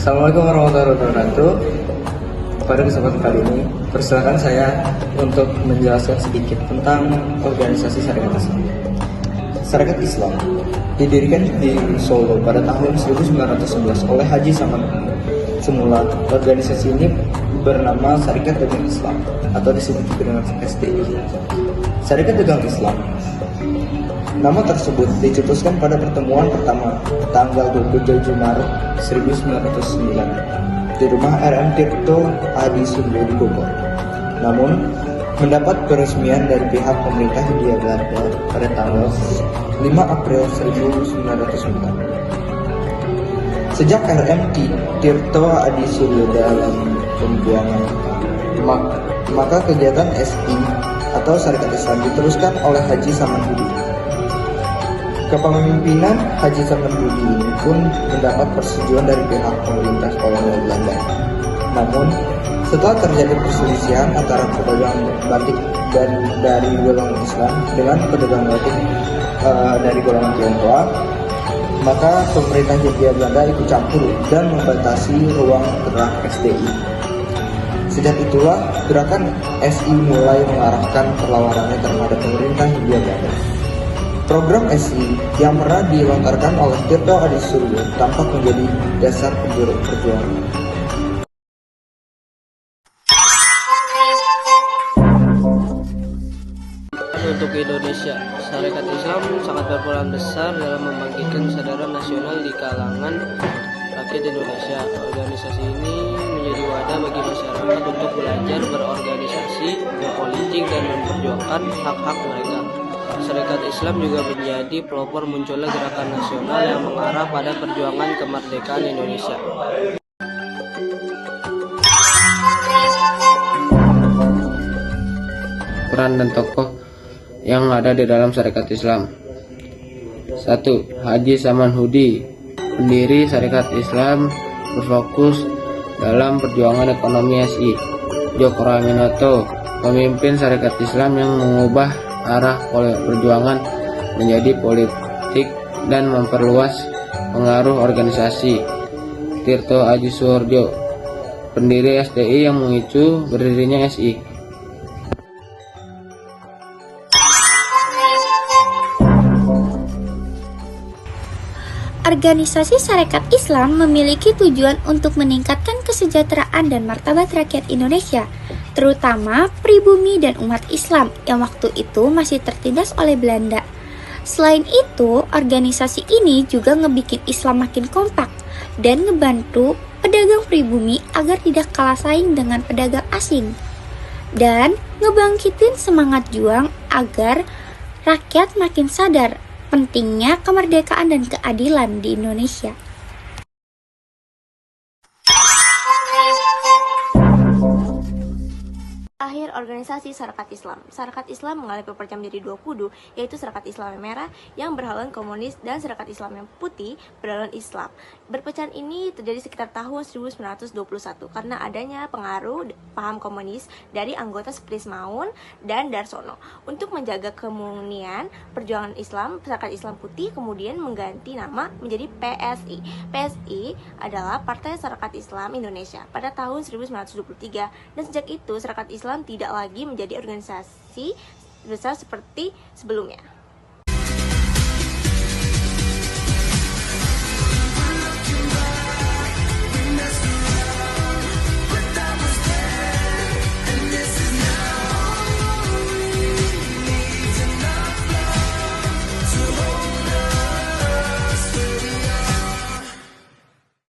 Assalamualaikum warahmatullahi wabarakatuh. Pada kesempatan kali ini, persilakan saya untuk menjelaskan sedikit tentang organisasi Sarekat Islam. Sarekat Islam didirikan di Solo pada tahun 1911 oleh Haji Saman. Semula, organisasi ini bernama Sarekat Dagang Islam atau disebut dengan SDI. Sarekat Dagang Islam. Nama tersebut dicetuskan pada pertemuan pertama tanggal 27 Maret 1909 di rumah RM Tirto Adi Sundo di Bogor. Namun, mendapat peresmian dari pihak pemerintah Hindia Belanda pada tanggal 5 April 1909. Sejak RM Tirto Adi Sundo dalam pembuangan, maka kegiatan SI atau Sarekat Islam diteruskan oleh Haji Samanhudi. Kepemimpinan Haji Samanhudi ini pun mendapat persetujuan dari pihak pemerintah kolonial Belanda. Namun, setelah terjadi perselisihan antara pedagang batik dari golongan Islam dengan pedagang batik dari golongan Tionghoa, maka pemerintah Hindia Belanda ikut campur dan membatasi ruang gerak SDI. Sejak itulah gerakan SI mulai mengarahkan perlawanannya terhadap pemerintah Hindia Belanda. Program SI yang pernah dilontarkan oleh Tirto Adi Sundo tampak menjadi dasar perjuangan. Untuk Indonesia, Sarekat Islam sangat berperan besar dalam membangkitkan kesadaran nasional di kalangan rakyat Indonesia. Organisasi ini menjadi wadah bagi masyarakat untuk belajar berorganisasi, berpolitik, dan memperjuangkan hak-hak mereka. Sarekat Islam juga menjadi pelopor munculnya gerakan nasional yang mengarah pada perjuangan kemerdekaan Indonesia. Peran dan tokoh yang ada di dalam Sarekat Islam. 1. Haji Samanhudi, pendiri Sarekat Islam, berfokus dalam perjuangan ekonomi SI. Djoko Aminoto, pemimpin Sarekat Islam yang mengubah arah perjuangan menjadi politik dan memperluas pengaruh organisasi. Tirto Adi Suharjo, pendiri SDI yang memicu berdirinya SI. Organisasi Sarekat Islam memiliki tujuan untuk meningkatkan kesejahteraan dan martabat rakyat Indonesia, terutama pribumi dan umat Islam yang waktu itu masih tertindas oleh Belanda. Selain itu, organisasi ini juga ngebikin Islam makin kompak dan ngebantu pedagang pribumi agar tidak kalah saing dengan pedagang asing. Dan ngebangkitin semangat juang agar rakyat makin sadar pentingnya kemerdekaan dan keadilan di Indonesia. Akhir organisasi Sarekat Islam. Sarekat Islam mengalami perpecah menjadi dua kudu, yaitu Sarekat Islam yang merah yang berhaluan komunis dan Sarekat Islam yang putih berhaluan Islam. Perpecahan ini terjadi sekitar tahun 1921 karena adanya pengaruh paham komunis dari anggota seperti Maun dan Darsono. Untuk menjaga kemurnian perjuangan Islam, Sarekat Islam Putih kemudian mengganti nama menjadi PSI. PSI adalah Partai Sarekat Islam Indonesia pada tahun 1923 dan sejak itu Sarekat Islam tidak lagi menjadi organisasi besar seperti sebelumnya.